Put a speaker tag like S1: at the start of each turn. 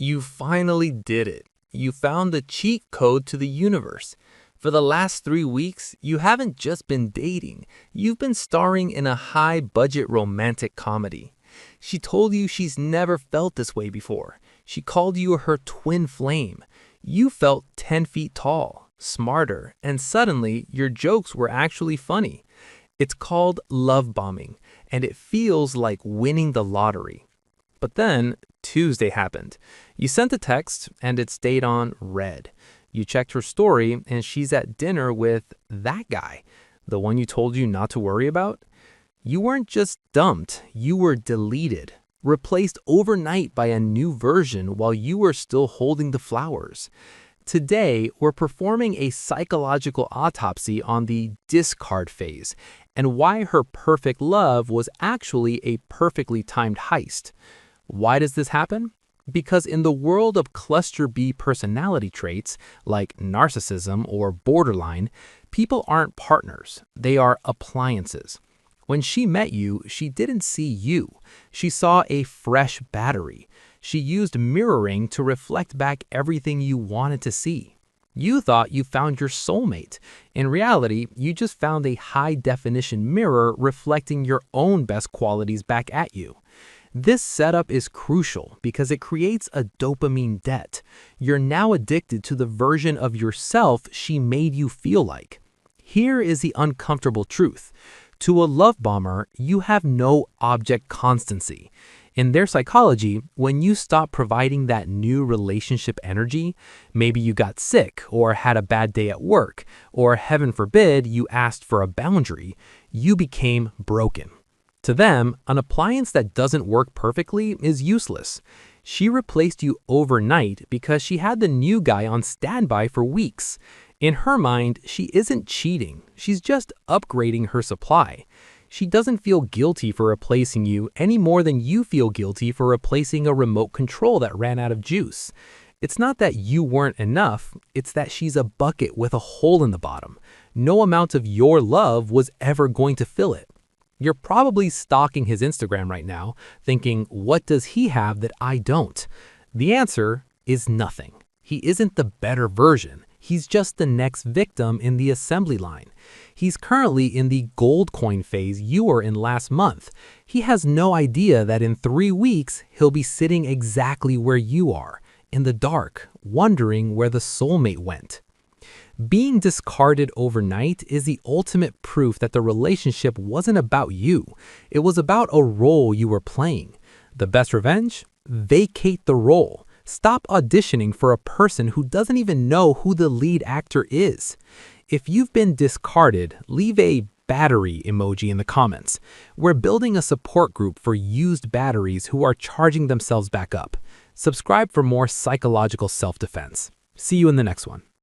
S1: You finally did it. You found the cheat code to the universe. For the last 3 weeks, you haven't just been dating. You've been starring in a high-budget romantic comedy. She told you she's never felt this way before. She called you her twin flame. You felt 10 feet tall, smarter, and suddenly your jokes were actually funny. It's called love bombing, and it feels like winning the lottery. But then, Tuesday happened. You sent a text, and it stayed on red. You checked her story, and she's at dinner with that guy, the one you told you not to worry about. You weren't just dumped, you were deleted, replaced overnight by a new version while you were still holding the flowers. Today, we're performing a psychological autopsy on the discard phase and why her perfect love was actually a perfectly timed heist. Why does this happen? Because in the world of cluster B personality traits, like narcissism or borderline, people aren't partners, they are appliances. When she met you, she didn't see you. She saw a fresh battery. She used mirroring to reflect back everything you wanted to see. You thought you found your soulmate. In reality, you just found a high-definition mirror reflecting your own best qualities back at you. This setup is crucial because it creates a dopamine debt. You're now addicted to the version of yourself she made you feel like. Here is the uncomfortable truth. To a love bomber, you have no object constancy. In their psychology, when you stop providing that new relationship energy, maybe you got sick or had a bad day at work, or heaven forbid, you asked for a boundary, you became broken. To them, an appliance that doesn't work perfectly is useless. She replaced you overnight because she had the new guy on standby for weeks. In her mind, she isn't cheating. She's just upgrading her supply. She doesn't feel guilty for replacing you any more than you feel guilty for replacing a remote control that ran out of juice. It's not that you weren't enough, it's that she's a bucket with a hole in the bottom. No amount of your love was ever going to fill it. You're probably stalking his Instagram right now, thinking, what does he have that I don't? The answer is nothing. He isn't the better version. He's just the next victim in the assembly line. He's currently in the gold coin phase you were in last month. He has no idea that in 3 weeks, he'll be sitting exactly where you are, in the dark, wondering where the soulmate went. Being discarded overnight is the ultimate proof that the relationship wasn't about you. It was about a role you were playing. The best revenge? Vacate the role. Stop auditioning for a person who doesn't even know who the lead actor is. If you've been discarded, leave a battery emoji in the comments. We're building a support group for used batteries who are charging themselves back up. Subscribe for more psychological self-defense. See you in the next one.